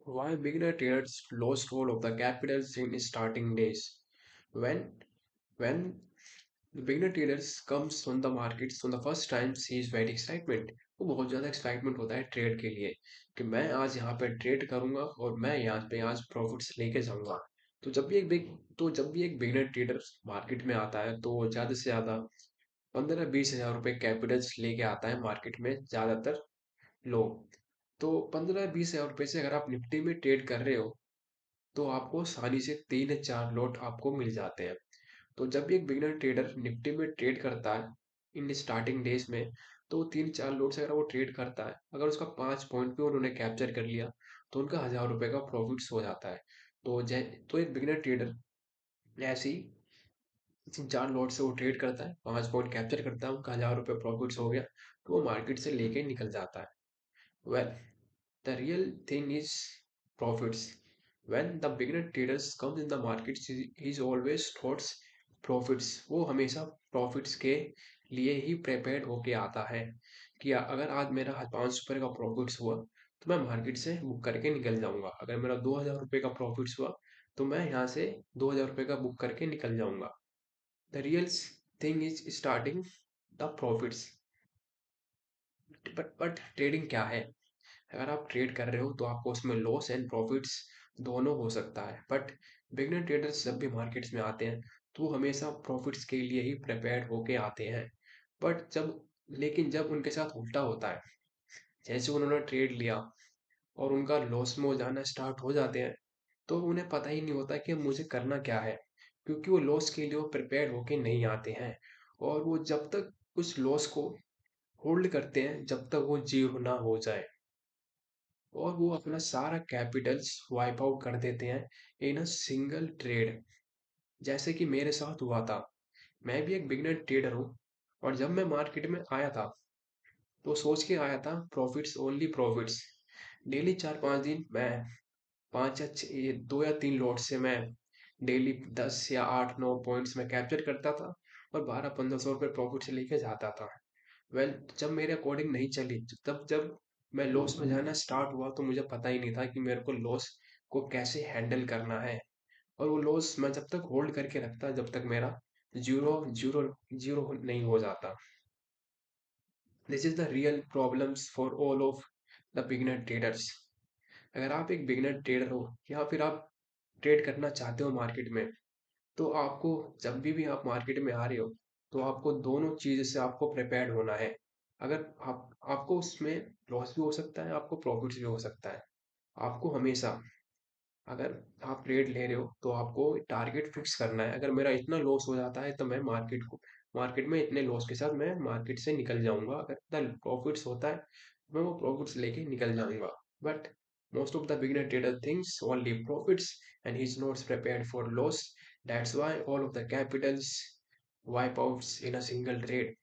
Why beginner traders lost all of the capitals in starting days? When when the beginner traders comes on the markets on the first time he is very excitement. वो बहुत ज़्यादा excitement होता है trade के लिए कि मैं आज यहाँ पे ट्रेड करूंगा और मैं यहाँ पे आज प्रॉफिट्स लेके जाऊंगा। जब भी एक बिगिनर ट्रेडर मार्केट में आता है तो ज़्यादा से ज़्यादा 15-20 हज़ार रुपए कैपिटल्स लेके आता है मार्केट में ज़्यादातर लोग। तो 15-20 हज़ार रुपए से अगर आप निफ्टी में ट्रेड कर रहे हो तो आपको आसानी से 3 या 4 लॉट आपको मिल जाते हैं। तो जब भी एक बिगिनर ट्रेडर निफ्टी में ट्रेड करता है इन स्टार्टिंग डेज में, तो 3-4 लॉट से अगर वो ट्रेड करता है, अगर उसका 5 पॉइंट पे उन्होंने कैप्चर कर लिया तो उनका 1000 रुपए का प्रॉफिट्स हो जाता है। तो एक बिगिनर ट्रेडर ऐसे ही 3-4 लॉट से वो ट्रेड करता है, 5 पॉइंट कैप्चर करता है, उनका 1000 रुपये प्रॉफिट्स हो गया, तो वो मार्केट से लेके निकल जाता है। Well, the real thing is profits. When the beginner traders comes in the markets, he's always thoughts profits. वो हमेशा प्रॉफिट्स के लिए ही प्रिपेयर्ड होके आता है कि अगर आज मेरा 500 रुपये का प्रॉफिट्स हुआ तो मैं मार्केट से बुक करके निकल जाऊंगा। अगर मेरा 2000 रुपये का प्रॉफिट्स हुआ तो मैं यहाँ से 2000 रुपये का बुक करके निकल जाऊंगा। The real thing is starting the profits. But trading क्या है? अगर आप ट्रेड कर रहे हो तो आपको उसमें लॉस एंड प्रॉफिट्स दोनों हो सकता है। बट बिगनर ट्रेडर्स जब भी मार्केट्स में आते हैं तो वो हमेशा प्रॉफिट्स के लिए ही प्रिपेयर्ड होके आते हैं। बट जब लेकिन जब उनके साथ उल्टा होता है, जैसे उन्होंने ट्रेड लिया और उनका लॉस में हो जाना स्टार्ट हो जाते हैं, तो उन्हें पता ही नहीं होता कि अब मुझे करना क्या है, क्योंकि वो लॉस के लिए वो प्रिपेयर्ड होके नहीं आते हैं। और वो जब तक उस लॉस को होल्ड करते हैं जब तक वो जीरो ना हो जाए, और वो अपना सारा कैपिटल्स वाइप आउट कर देते हैं इन अ सिंगल ट्रेड। जैसे कि मेरे साथ हुआ था। मैं भी एक बिगनर ट्रेडर हूँ और जब मैं मार्केट में आया था तो सोच के आया था प्रॉफिट्स ओनली प्रॉफिट्स। डेली 4-5 दिन मैं 2 या 3 लॉट से मैं डेली 10 या 8-9 पॉइंट्स में कैप्चर करता था और 1200-1500 रुपये प्रॉफिट से लेके जाता था। वेल, जब मेरे अकॉर्डिंग नहीं चली, तब जब मैं लॉस में जाना स्टार्ट हुआ तो मुझे पता ही नहीं था कि मेरे को लॉस को कैसे हैंडल करना है। और वो लॉस मैं जब तक होल्ड करके रखता जब तक मेरा जीरो जीरो जीरो नहीं हो जाता। This is the real problems for all of the beginner traders. अगर आप एक बिगिनर ट्रेडर हो या फिर आप ट्रेड करना चाहते हो मार्केट में, तो आपको जब भी आप मार्केट में आ रहे हो तो आपको दोनों चीज़ से आपको प्रिपेयर्ड होना है। अगर आपको उसमें लॉस भी हो सकता है, आपको प्रॉफिट्स भी हो सकता है। आपको हमेशा, अगर आप ट्रेड ले रहे हो तो आपको टारगेट फिक्स करना है। अगर मेरा इतना लॉस हो जाता है तो मैं मार्केट में इतने लॉस के साथ मैं मार्केट से निकल जाऊंगा। अगर इतना प्रॉफिट्स होता है मैं वो प्रॉफिट्स लेके निकल जाऊंगा। But most of the beginner trader thinks only profits and he's not prepared for loss. That's why all of the capitals wipe outs in a single trade.